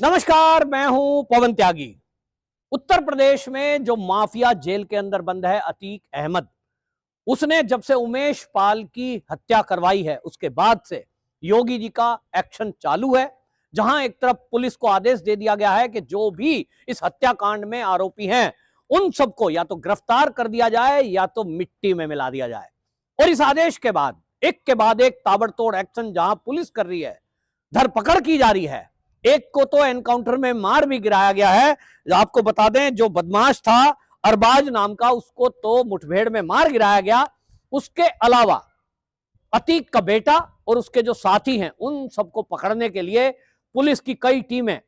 नमस्कार, मैं हूं पवन त्यागी। उत्तर प्रदेश में जो माफिया जेल के अंदर बंद है अतीक अहमद, उसने जब से उमेश पाल की हत्या करवाई है उसके बाद से योगी जी का एक्शन चालू है। जहां एक तरफ पुलिस को आदेश दे दिया गया है कि जो भी इस हत्याकांड में आरोपी हैं उन सबको या तो गिरफ्तार कर दिया जाए या तो मिट्टी में मिला दिया जाए। और इस आदेश के बाद एक ताबड़तोड़ एक्शन जहां पुलिस कर रही है, धरपकड़ की जा रही है, एक को तो एनकाउंटर में मार भी गिराया गया है। आपको बता दें, जो बदमाश था अरबाज नाम का, उसको तो मुठभेड़ में मार गिराया गया। उसके अलावा अतीक का बेटा और उसके जो साथी हैं उन सबको पकड़ने के लिए पुलिस की कई टीमें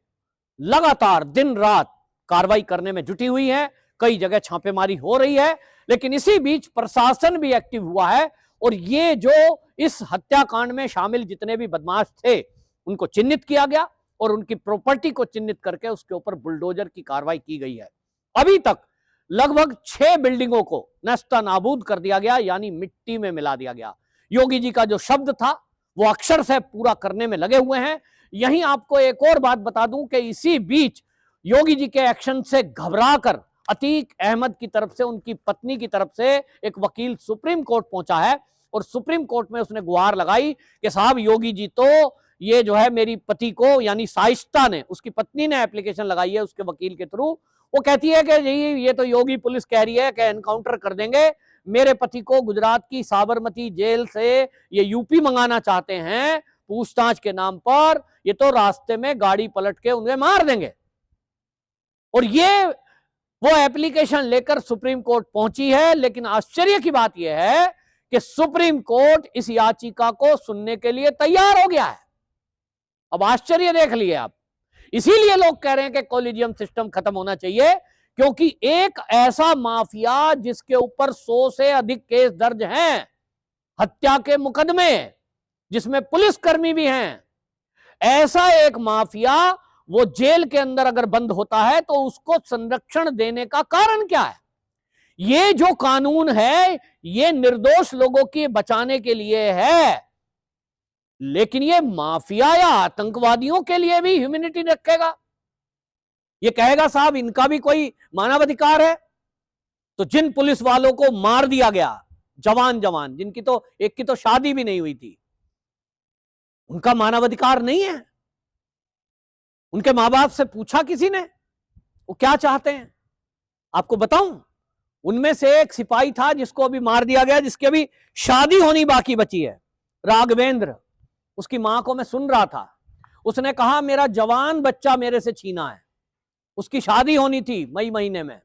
लगातार दिन रात कार्रवाई करने में जुटी हुई हैं। कई जगह छापेमारी हो रही है, लेकिन इसी बीच प्रशासन भी एक्टिव हुआ है और ये जो इस हत्याकांड में शामिल जितने भी बदमाश थे उनको चिन्हित किया गया और उनकी प्रॉपर्टी को चिन्हित करके उसके ऊपर बुलडोजर की कार्रवाई की गई है। अभी तक लगभग 6 बिल्डिंगों को नस्ता नाबूद कर दिया गया, यानी मिट्टी में मिला दिया गया। योगी जी का जो शब्द था वो अक्षर से पूरा करने में लगे हुए हैं। यहीं आपको एक और बात बता दूं कि इसी बीच योगी जी के एक्शन से घबराकर अतीक अहमद की तरफ से, उनकी पत्नी की तरफ से एक वकील सुप्रीम कोर्ट पहुंचा है और सुप्रीम कोर्ट में उसने गुहार लगाई कि साहब योगी जी तो ये जो है मेरी पति को, यानी साइस्ता ने, उसकी पत्नी ने एप्लीकेशन लगाई है उसके वकील के थ्रू। वो कहती है कि ये तो योगी पुलिस कह रही है कि एनकाउंटर कर देंगे, मेरे पति को गुजरात की साबरमती जेल से ये यूपी मंगाना चाहते हैं पूछताछ के नाम पर, ये तो रास्ते में गाड़ी पलट के उन्हें मार देंगे। और ये वो एप्लीकेशन लेकर सुप्रीम कोर्ट पहुंची है। लेकिन आश्चर्य की बात यह है कि सुप्रीम कोर्ट इस याचिका को सुनने के लिए तैयार हो गया है। अब आश्चर्य देख लिए आप। इसीलिए लोग कह रहे हैं कि कॉलेजियम सिस्टम खत्म होना चाहिए, क्योंकि एक ऐसा माफिया जिसके ऊपर 100 से अधिक केस दर्ज हैं, हत्या के मुकदमे, जिसमें पुलिसकर्मी भी हैं, ऐसा एक माफिया वो जेल के अंदर अगर बंद होता है तो उसको संरक्षण देने का कारण क्या है? ये जो कानून है ये निर्दोष लोगों की बचाने के लिए है, लेकिन ये माफिया या आतंकवादियों के लिए भी ह्यूमैनिटी रखेगा। ये कहेगा साहब इनका भी कोई मानवाधिकार है। तो जिन पुलिस वालों को मार दिया गया, जवान जिनकी तो एक की तो शादी भी नहीं हुई थी, उनका मानवाधिकार नहीं है? उनके मां बाप से पूछा किसी ने वो क्या चाहते हैं? आपको बताऊं, उनमें से एक सिपाही था जिसको अभी मार दिया गया, जिसकी अभी शादी होनी बाकी बची है, राघवेंद्र। उसकी मां को मैं सुन रहा था, उसने कहा मेरा जवान बच्चा मेरे से छीना है, उसकी शादी होनी थी मई महीने में।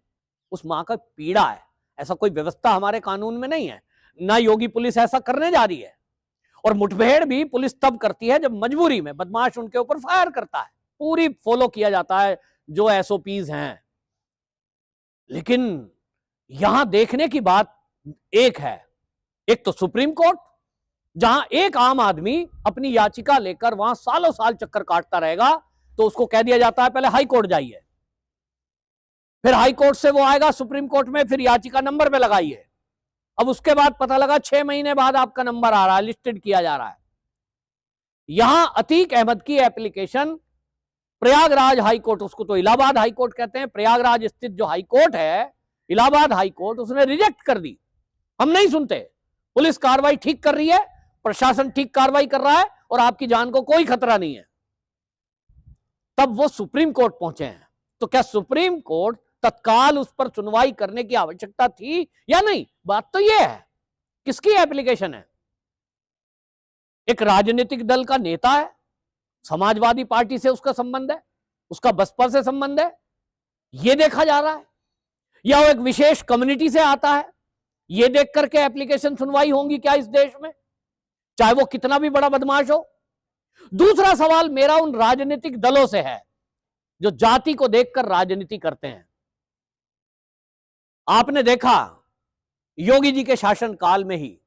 उस मां का पीड़ा है। ऐसा कोई व्यवस्था हमारे कानून में नहीं है, ना योगी पुलिस ऐसा करने जा रही है। और मुठभेड़ भी पुलिस तब करती है जब मजबूरी में बदमाश उनके ऊपर फायर करता है, पूरी फॉलो किया जाता है जो एसओपीज हैं। लेकिन यहां देखने की बात एक है, एक तो सुप्रीम कोर्ट, जहां एक आम आदमी अपनी याचिका लेकर वहां सालों साल चक्कर काटता रहेगा, तो उसको कह दिया जाता है पहले हाई कोर्ट जाइए, फिर हाई कोर्ट से वो आएगा सुप्रीम कोर्ट में, फिर याचिका नंबर पे लगाइए। अब उसके बाद पता लगा 6 महीने बाद आपका नंबर आ रहा है, लिस्टेड किया जा रहा है। यहां अतीक अहमद की एप्लीकेशन प्रयागराज हाई कोर्ट, उसको तो इलाहाबाद हाई कोर्ट कहते हैं, प्रयागराज स्थित जो हाई कोर्ट है, इलाहाबाद हाई कोर्ट, उसने रिजेक्ट कर दी। हम नहीं सुनते, पुलिस कार्रवाई ठीक कर रही है, प्रशासन ठीक कार्रवाई कर रहा है और आपकी जान को कोई खतरा नहीं है। तब वो सुप्रीम कोर्ट पहुंचे हैं। तो क्या सुप्रीम कोर्ट तत्काल उस पर सुनवाई करने की आवश्यकता थी या नहीं? बात तो यह है, किसकी एप्लीकेशन है? एक राजनीतिक दल का नेता है, समाजवादी पार्टी से उसका संबंध है, उसका बसपा से संबंध है, यह देखा जा रहा है, या वो एक विशेष कम्युनिटी से आता है, यह देख करके एप्लीकेशन सुनवाई होंगी क्या इस देश में, चाहे वो कितना भी बड़ा बदमाश हो? दूसरा सवाल मेरा उन राजनीतिक दलों से है जो जाति को देखकर राजनीति करते हैं। आपने देखा योगी जी के शासनकाल में ही,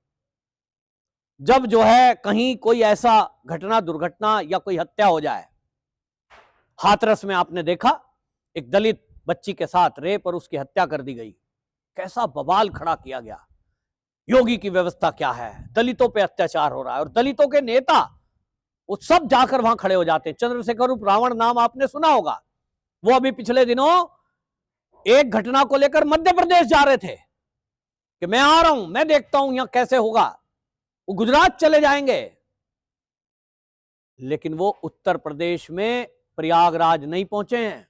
जब जो है कहीं कोई ऐसा घटना, दुर्घटना या कोई हत्या हो जाए, हाथरस में आपने देखा एक दलित बच्ची के साथ रेप और उसकी हत्या कर दी गई, कैसा बवाल खड़ा किया गया। योगी की व्यवस्था क्या है, दलितों पे अत्याचार हो रहा है और दलितों के नेता वो सब जाकर वहां खड़े हो जाते हैं। चंद्रशेखर उर्फ रावण नाम आपने सुना होगा। वो अभी पिछले दिनों एक घटना को लेकर मध्य प्रदेश जा रहे थे कि मैं आ रहा हूं, मैं देखता हूं यहां कैसे होगा। वो गुजरात चले जाएंगे, लेकिन वो उत्तर प्रदेश में प्रयागराज नहीं पहुंचे हैं।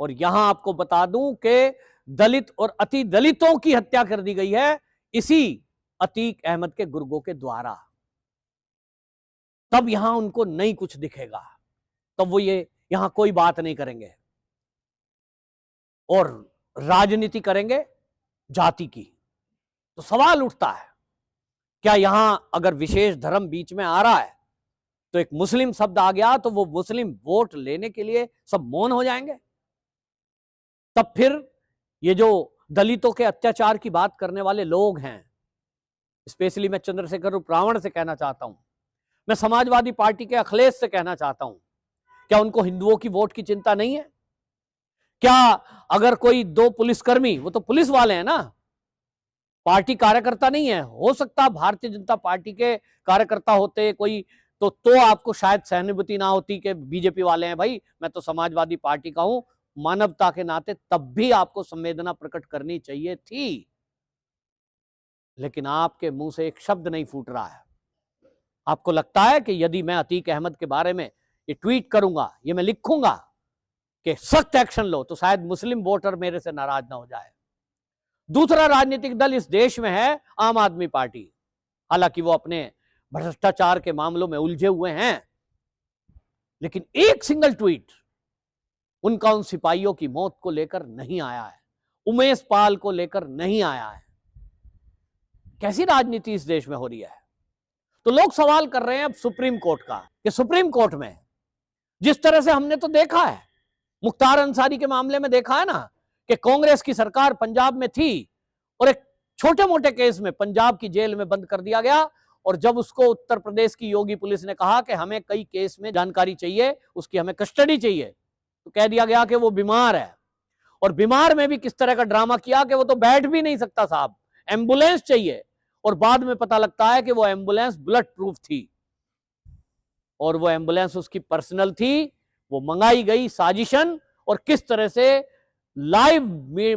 और यहां आपको बता दूं कि दलित और अति दलितों की हत्या कर दी गई है इसी अतीक अहमद के गुर्गों के द्वारा। तब यहां उनको नहीं कुछ दिखेगा, तब वो ये यहां कोई बात नहीं करेंगे और राजनीति करेंगे जाति की। तो सवाल उठता है, क्या यहां अगर विशेष धर्म बीच में आ रहा है तो एक मुस्लिम शब्द आ गया तो वो मुस्लिम वोट लेने के लिए सब मौन हो जाएंगे? तब फिर ये जो दलितों के अत्याचार की बात करने वाले लोग हैं, स्पेशली मैं चंद्रशेखर उर्फ रावण से कहना चाहता हूं, मैं समाजवादी पार्टी के अखिलेश से कहना चाहता हूं, क्या उनको हिंदुओं की वोट की चिंता नहीं है? क्या अगर कोई दो पुलिसकर्मी, वो तो पुलिस वाले हैं ना, पार्टी कार्यकर्ता नहीं है, हो सकता भारतीय जनता पार्टी के कार्यकर्ता होते कोई तो आपको शायद सहानुभूति ना होती कि बीजेपी वाले हैं। भाई मैं तो समाजवादी पार्टी का हूं, मानवता के नाते तब भी आपको संवेदना प्रकट करनी चाहिए थी। लेकिन आपके मुंह से एक शब्द नहीं फूट रहा है। आपको लगता है कि यदि मैं अतीक अहमद के बारे में ये ट्वीट करूंगा, ये मैं लिखूंगा कि सख्त एक्शन लो, तो शायद मुस्लिम वोटर मेरे से नाराज ना हो जाए। दूसरा राजनीतिक दल इस देश में है आम आदमी पार्टी। हालांकि वो अपने भ्रष्टाचार के मामलों में उलझे हुए हैं, लेकिन एक सिंगल ट्वीट उनका उन सिपाहियों की मौत को लेकर नहीं आया है, उमेश पाल को लेकर नहीं आया है। कैसी राजनीति इस देश में हो रही है? तो लोग सवाल कर रहे हैं अब सुप्रीम कोर्ट का, कि सुप्रीम कोर्ट में जिस तरह से हमने तो देखा है, मुख्तार अंसारी के मामले में देखा है ना, कि कांग्रेस की सरकार पंजाब में थी और एक छोटे मोटे केस में पंजाब की जेल में बंद कर दिया गया, और जब उसको उत्तर प्रदेश की योगी पुलिस ने कहा कि हमें कई केस में जानकारी चाहिए, उसकी हमें कस्टडी चाहिए, तो कह दिया गया कि वो बीमार है। और बीमार में भी किस तरह का ड्रामा किया कि वो तो बैठ भी नहीं सकता साहब, एम्बुलेंस चाहिए। और बाद में पता लगता है कि वो एम्बुलेंस बुलेट प्रूफ थी और वो एम्बुलेंस उसकी पर्सनल थी, वो मंगाई गई साजिशन, और किस तरह से लाइव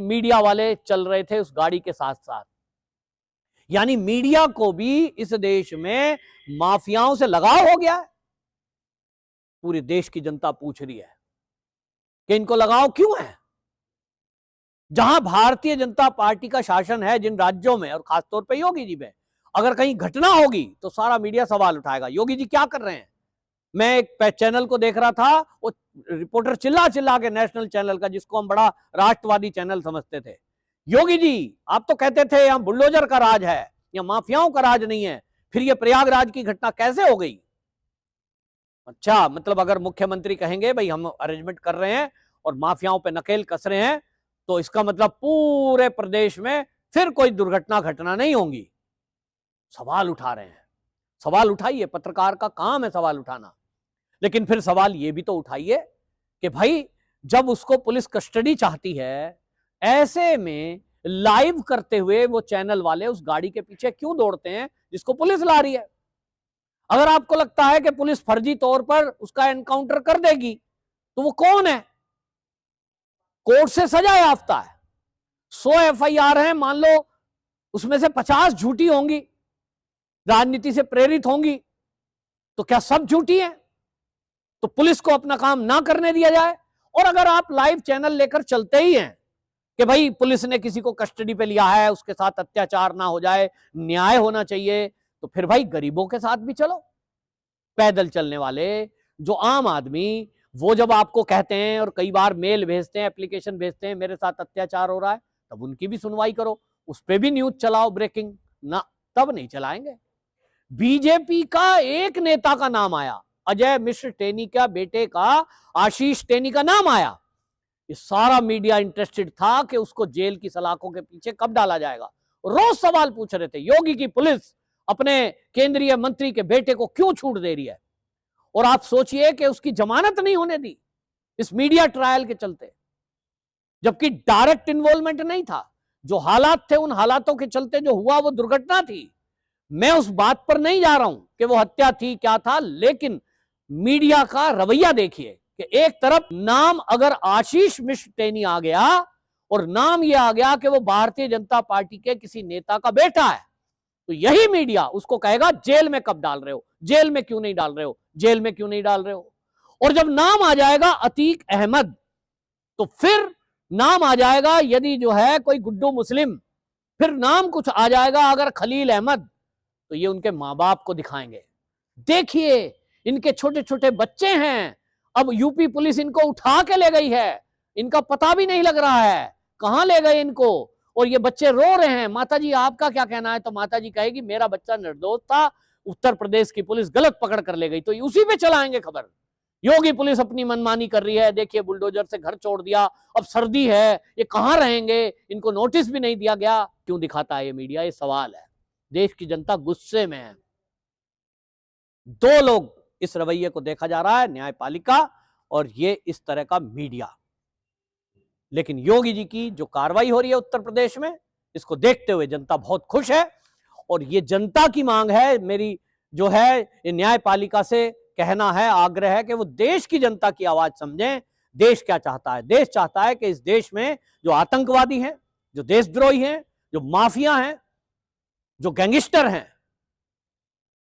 मीडिया वाले चल रहे थे उस गाड़ी के साथ साथ। यानी मीडिया को भी इस देश में माफियाओं से लगाव हो गया है। पूरे देश की जनता पूछ रही है कि इनको लगाव क्यों है? जहां भारतीय जनता पार्टी का शासन है, जिन राज्यों में, और खासतौर पे योगी जी में, अगर कहीं घटना होगी तो सारा मीडिया सवाल उठाएगा, योगी जी क्या कर रहे हैं? मैं एक चैनल को देख रहा था, वो रिपोर्टर चिल्ला चिल्ला के, नेशनल चैनल का, जिसको हम बड़ा राष्ट्रवादी चैनल समझते थे, योगी जी आप तो कहते थे यहां बुलडोजर का राज है, यहां माफियाओं का राज नहीं है, फिर ये प्रयागराज की घटना कैसे हो गई? अच्छा, मतलब अगर मुख्यमंत्री कहेंगे भाई हम अरेंजमेंट कर रहे हैं और माफियाओं पे नकेल कस रहे हैं, तो इसका मतलब पूरे प्रदेश में फिर कोई दुर्घटना घटना नहीं होंगी। सवाल उठा रहे हैं। सवाल उठाइए, पत्रकार का काम है सवाल उठाना, लेकिन फिर सवाल ये भी तो उठाइए कि भाई जब उसको पुलिस कस्टडी चाहती है, ऐसे में लाइव करते हुए वो चैनल वाले उस गाड़ी के पीछे क्यों दौड़ते हैं जिसको पुलिस ला रही है? अगर आपको लगता है कि पुलिस फर्जी तौर पर उसका एनकाउंटर कर देगी, तो वो कौन है? कोर्ट से सजा याफ्ता है, 100 एफआईआर है, मान लो उसमें से 50 झूठी होंगी, राजनीति से प्रेरित होंगी, तो क्या सब झूठी हैं? तो पुलिस को अपना काम ना करने दिया जाए? और अगर आप लाइव चैनल लेकर चलते ही हैं कि भाई पुलिस ने किसी को कस्टडी पे लिया है, उसके साथ अत्याचार ना हो जाए, न्याय होना चाहिए, तो फिर भाई गरीबों के साथ भी चलो। पैदल चलने वाले जो आम आदमी, वो जब आपको कहते हैं और कई बार मेल भेजते हैं, एप्लीकेशन भेजते हैं, मेरे साथ अत्याचार हो रहा है, तब उनकी भी सुनवाई करो, उस पर भी न्यूज चलाओ ब्रेकिंग ना, तब नहीं चलाएंगे। बीजेपी का एक नेता का नाम आया, अजय मिश्र टेनी का बेटे का आशीष टेनी का नाम आया, ये सारा मीडिया इंटरेस्टेड था कि उसको जेल की सलाखों के पीछे कब डाला जाएगा। रोज सवाल पूछ रहे थे, योगी की पुलिस अपने केंद्रीय मंत्री के बेटे को क्यों छूट दे रही है? और आप सोचिए कि उसकी जमानत नहीं होने दी इस मीडिया ट्रायल के चलते, जबकि डायरेक्ट इन्वॉल्वमेंट नहीं था। जो हालात थे, उन हालातों के चलते जो हुआ वो दुर्घटना थी। मैं उस बात पर नहीं जा रहा हूं कि वो हत्या थी क्या था, लेकिन मीडिया का रवैया देखिए कि एक तरफ नाम अगर आशीष मिश्र टेनी आ गया और नाम यह आ गया कि वो भारतीय जनता पार्टी के किसी नेता का बेटा है, तो यही मीडिया उसको कहेगा जेल में कब डाल रहे हो, जेल में क्यों नहीं डाल रहे हो, जेल में क्यों नहीं डाल रहे हो। और जब नाम आ जाएगा अतीक अहमद, तो फिर नाम आ जाएगा यदि जो है कोई गुड्डू मुस्लिम, फिर नाम कुछ आ जाएगा अगर खलील अहमद, तो ये उनके मां बाप को दिखाएंगे। देखिए इनके छोटे छोटे बच्चे हैं, अब यूपी पुलिस इनको उठा के ले गई है, इनका पता भी नहीं लग रहा है कहां ले गए इनको, और ये बच्चे रो रहे हैं, माता जी आपका क्या कहना है, तो माता जी कहेगी मेरा बच्चा निर्दोष था, उत्तर प्रदेश की पुलिस गलत पकड़ कर ले गई। तो उसी पे चलाएंगे खबर, योगी पुलिस अपनी मनमानी कर रही है, देखिए बुलडोजर से घर छोड़ दिया, अब सर्दी है, ये कहां रहेंगे, इनको नोटिस भी नहीं दिया गया। क्यों दिखाता है ये मीडिया, ये सवाल है। देश की जनता गुस्से में है। दो लोग इस रवैये को देखा जा रहा है, न्यायपालिका और ये इस तरह का मीडिया। लेकिन योगी जी की जो कार्रवाई हो रही है उत्तर प्रदेश में, इसको देखते हुए जनता बहुत खुश है। और ये जनता की मांग है, मेरी जो है ये न्यायपालिका से कहना है, आग्रह है कि वो देश की जनता की आवाज समझें। देश क्या चाहता है? देश चाहता है कि इस देश में जो आतंकवादी हैं, जो देशद्रोही हैं, जो माफिया हैं, जो गैंगस्टर हैं,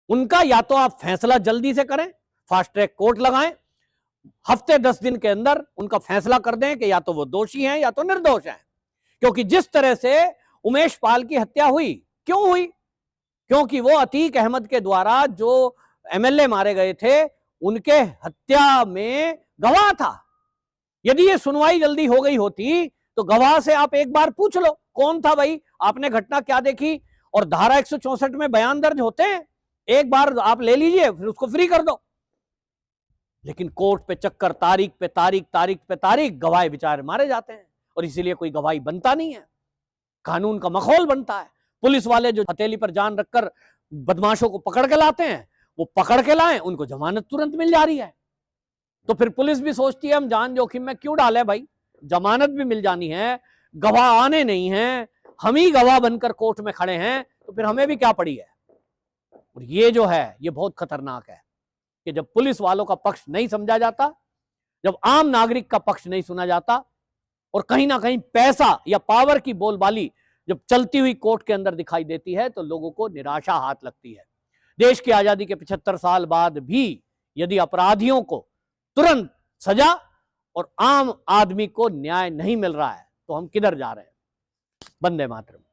उनका या तो आप फैसला जल्दी से करें, फास्ट ट्रैक कोर्ट लगाएं, हफ्ते 10 दिन के अंदर उनका फैसला कर दें कि या तो वो दोषी हैं या तो निर्दोष हैं। क्योंकि जिस तरह से उमेश पाल की हत्या हुई, क्यों हुई? क्योंकि वो अतीक अहमद के द्वारा जो एमएलए मारे गए थे, उनके हत्या में गवाह था। यदि ये सुनवाई जल्दी हो गई होती तो गवाह से आप एक बार पूछ लो कौन था भाई, आपने घटना क्या देखी, और धारा 164 में बयान दर्ज होते हैं, एक बार आप ले लीजिए, फिर उसको फ्री कर दो। लेकिन कोर्ट पे चक्कर, तारीख पे तारीख, तारीख पे तारीख, गवाह बेचारे मारे जाते हैं और इसीलिए कोई गवाही बनता नहीं है, कानून का माहौल बनता है। पुलिस वाले जो हथेली पर जान रखकर बदमाशों को पकड़ के लाते हैं, वो पकड़ के लाएं, उनको जमानत तुरंत मिल जा रही है। तो फिर पुलिस भी सोचती है हम जान जोखिम में क्यों डालें भाई, जमानत भी मिल जानी है, गवाह आने नहीं है, हम ही गवाह बनकर कोर्ट में खड़े हैं, तो फिर हमें भी क्या पड़ी है। और ये जो है ये बहुत खतरनाक है कि जब पुलिस वालों का पक्ष नहीं समझा जाता, जब आम नागरिक का पक्ष नहीं सुना जाता, और कहीं ना कहीं पैसा या पावर की बोलबाली जब चलती हुई कोर्ट के अंदर दिखाई देती है, तो लोगों को निराशा हाथ लगती है। देश की आजादी के 75 साल बाद भी यदि अपराधियों को तुरंत सजा और आम आदमी को न्याय नहीं मिल रहा है, तो हम किधर जा रहे हैं। वंदे मातरम।